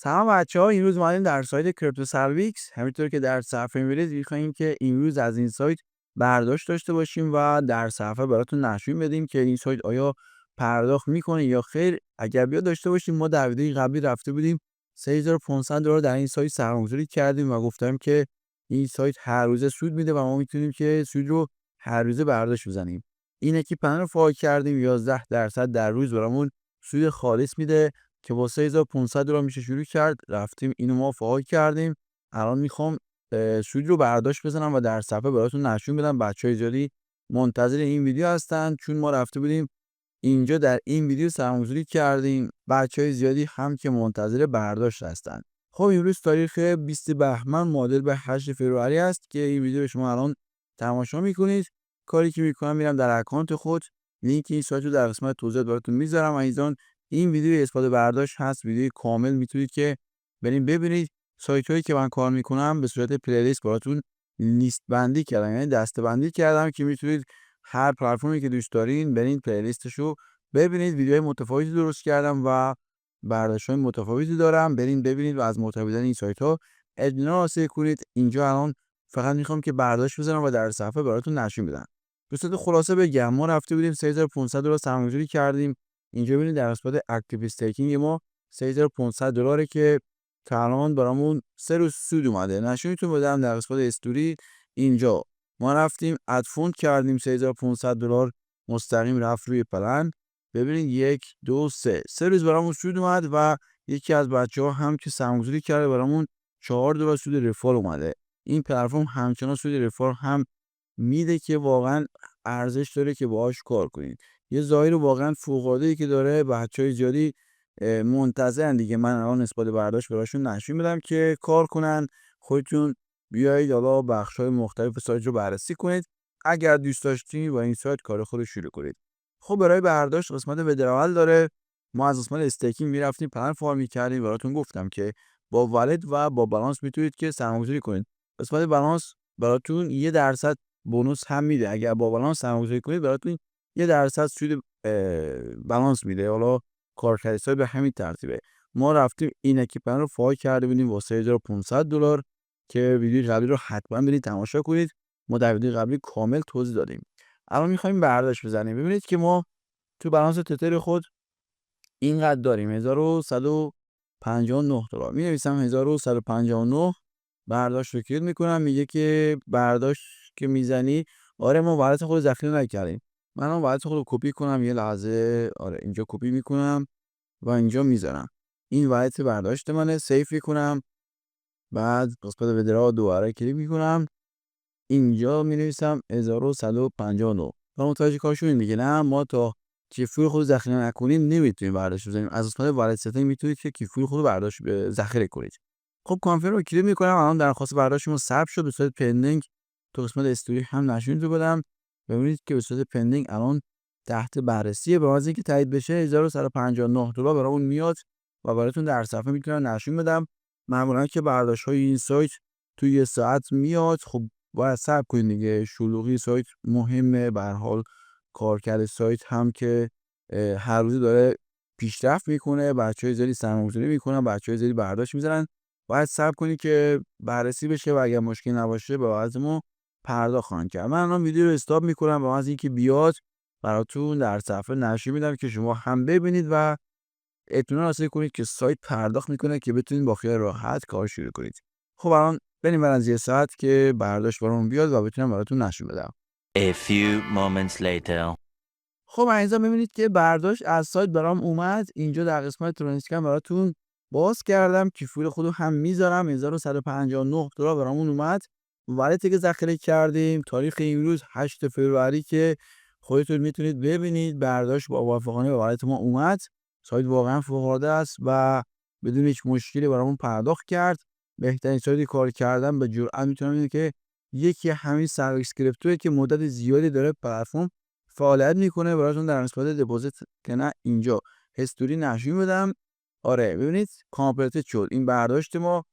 سلام بچه‌ها، این روز اومدیم در سایت کریپتو سرویکس. همینطور که در صفحه می‌بینید می‌خوایم که این روز از این سایت برداشت داشته باشیم و در صفحه براتون نشون بدیم که این سایت آیا پرداخت میکنه یا خیر. اگر بیا داشته باشیم، ما در ویدیوی قبلی رفته بودیم $3500 در این سایت سرمایه‌گذاری کردیم و گفتم که این سایت هر روزه سود میده و ما میتونیم که سود رو هر روزه برداشت بزنیم. این اکیپمنت رو فعال کردیم، 11% در روز برامون سود خالص میده که با $3500 میشه شروع کرد. رفتیم اینو ما فعال کردیم. الان میخوام سود رو برداشت بزنم و در صفحه براتون نشون بدم. بچهای زیادی منتظر این ویدیو هستن چون ما رفته بودیم اینجا در این ویدیو سرمایه‌گذاری کردیم. بچهای زیادی هم که منتظر برداشت هستن. خب امروز تاریخ 20 بهمن معادل به 8 فوریه است که این ویدیو رو شما الان تماشا میکنید. کاری که میکنم میرم در اکانت خود، لینک این سایت رو در قسمت توضیحات براتون میذارم. عزیزان این ویدیو اثبات برداشت هست، ویدیو کامل میتونید که بریم ببینید. سایت هایی که من کار میکنم به صورت پلیلیست براتون لیست بندی کردم، یعنی دسته بندی کردم که میتونید هر پلتفرمی که دوست دارین برین پلیلیستشو ببینید. ویدیوهای متفاوتی درست کردم و برداشت‌های متفاوتی دارم، برین ببینید و از محتویات این سایت ها اطمینان حاصل کنید. اینجا الان فقط میخوام که برداشت بزنم و در صفحه براتون نشون بدم. به صورت خلاصه بگم، ما رفته بودیم $3500 سرمایه‌گذاری کردیم. اینجا ببینید در قسمت اکتیو استیکینگ ما $3500 که تا الان برامون 3 روز سود اومده. نشونتون بدم در قسمت استوری اینجا ما رفتیم ادفوند کردیم $3500 مستقیم رفت روی پلن. ببینید 1 2 3 روز برامون سود اومد و یکی از بچه‌ها هم که سرمایه‌گذاری کرده برامون $4 سود رفال اومده. این پلتفرم همچنان سود رفال هم میده که واقعا ارزش داره که باهاش کار کنید. یه ظاهر واقعا فوق‌العاده‌ای که داره. بچهای زیادی منتظرن دیگه من الان نسبت برداشت براشون نشون بدم که کار کنن. خودتون بیایید حالا بخش‌های مختلف سایت رو بررسی کنید. اگر دوست داشتین با این سایت کار خود رو شروع کنید. خب برای برداشت قسمت ودرول داره. ما از قسمت استیکینگ میرفتیم پلن فارم می‌کردیم. براتون گفتم که با والت و با بالانس میتونید که سرمایه‌گذاری کنید. قسمت بالانس براتون 1% بونوس هم میده. اگر با بالانس سرمایه‌گذاری کنید براتون 1% سود بالانس میده. حالا کارکردهای به همین ترتیبه. ما رفتیم این اکیپمنت رو فعال کرده بودیم واسه $3500 که ویدیو قبلی رو حتما برید تماشا کنید. ما در ویدیو قبلی کامل توضیح دادیم. الان می‌خوایم برداشت بزنیم. ببینید که ما تو بالانس تتر خود اینقدر داریم $1159. می‌نویسم 1159. برداشت رو کلیک میکنم. میگه که برداشت که میزنی. آره ما والت خود ذخیره نکردیم. من هم والت خود رو کپی کنم یه لحظه. آره اینجا کپی میکنم و اینجا میذارم. این والت برداشت منه. سیف میکنم. بعد قسمت ودرا دوباره کلیک میکنم. اینجا مینویسم 1159. و متوجه کارشون دیگه. نه ما تا کیفور خود ذخیره نکنیم نمیتونیم برداشت بزنیم. از قسمت والت ستینگ میتونید که کیفور خود برداشت ذخیره کنید. خب کانفرم رو کلیک میکنم. الان درخواست برداشتمون ثبت شد به صورت پندینگ. تو قسمت استوری هم نشونتون بدم. ببینید که به صورت پندینگ الان تحت بررسیه. به واسه اینکه تایید بشه $1159 برامون میاد و براتون در صفحه میتونم نشون بدم. معمولا که برداشت های این سایت توی یه ساعت میاد. خب باید صبر کنید دیگه. شلوغی سایت مهمه. به هر حال کارکرد سایت هم که هر روز داره پیشرفت میکنه. بچهای زیادی سرمایه‌گذاری میکنن، بچهای زیادی برداشت میزنن. باید صبر کنید که بررسی بشه و اگر مشکلی نباشه به واسه ما پرداخت خواهند کرد. من الان ویدیو رو استاپ میکنم و از اینکه بیاد براتون در صفحه نشون میدم که شما هم ببینید و اطمینان حاصل کنید که سایت پرداخت میکنه که بتونید با خیال راحت کار شروع کنید. خب الان بریم از یه ساعت که برداشت برامون بیاد و بتونم براتون نشون بدم. A few moments later. خب عزیزان ببینید که برداشت از سایت برام اومد. اینجا در قسمت ترانزکشن براتون باز کردم. کیفور خودو هم میذارم. $1159 برامون اومد. والتی که ذخیره کردیم تاریخ امروز 8 فوریه که خودتون میتونید ببینید. برداشت با موافقانه به والت ما اومد. سایت واقعا فوق‌العاده است و بدون هیچ مشکلی برامون پرداخت کرد. بهترین سایتی کار کردن به جرئت میتونم بگم که یکی همین سرویس کریپتوئه که مدت زیادی داره پلتفرم فعالیت میکنه. براتون در نسبت دپوزیت که نه اینجا هستوری نشون بدم. آره ببینید کامپلیت شد این برداشت ما.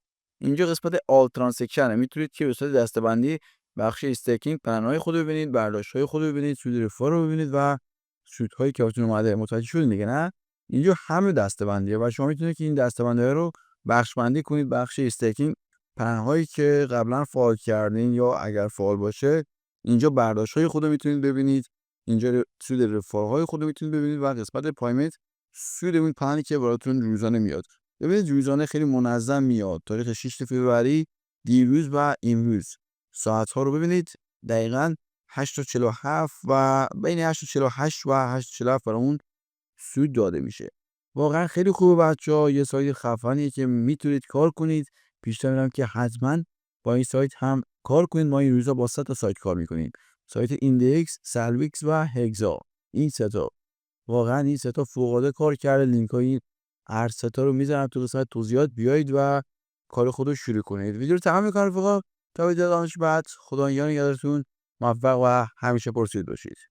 اینجا قسمت آل ترانزکشن میتونید که به صورت دسته‌بندی بخش استیکینگ پلن‌های خود رو ببینید، برداشت‌های خود رو ببینید، سود رفاه رو ببینید و سودهایی که براتون اومده. متوجه شدین دیگه نه؟ اینجا همه دسته‌بندیه و شما میتونید که این دسته‌بندی‌ها رو بخش‌بندی کنید. بخش استیکینگ پناهایی که قبلا فعال کردین یا اگر فعال باشه اینجا برداشت‌های خود رو میتونید ببینید، اینجا سود رفاه‌های خود رو میتونید ببینید و قسمت پایمت سود اون پناهی که براتون روزانه میاد. ببینید روزانه خیلی منظم میاد. تاریخ 6 فوریه دیروز و امروز ساعت‌ها رو ببینید دقیقاً 8:47 و بین 8:48 و 8:47 برامون سود داده میشه. واقعا خیلی خوبه بچه‌ها، یه سایت خفنیه که میتونید کار کنید. پیشنهاد میدم که حتما با این سایت هم کار کنید. ما این روزا با 3 تا سایت کار میکنیم. سایت ایندکس، سلویکس و هگزا. این سه تا واقعا این سه تا فوق‌العاده کار کرده. لینک‌های هر سه تا رو میذارم تو قسمت توضیحات، بیایید و کار خود رو شروع کنید. ویدیو رو تمام می‌کنم رفقا. تا ویدیو بعد خدا نگهدارتون. موفق و همیشه پرسید باشید.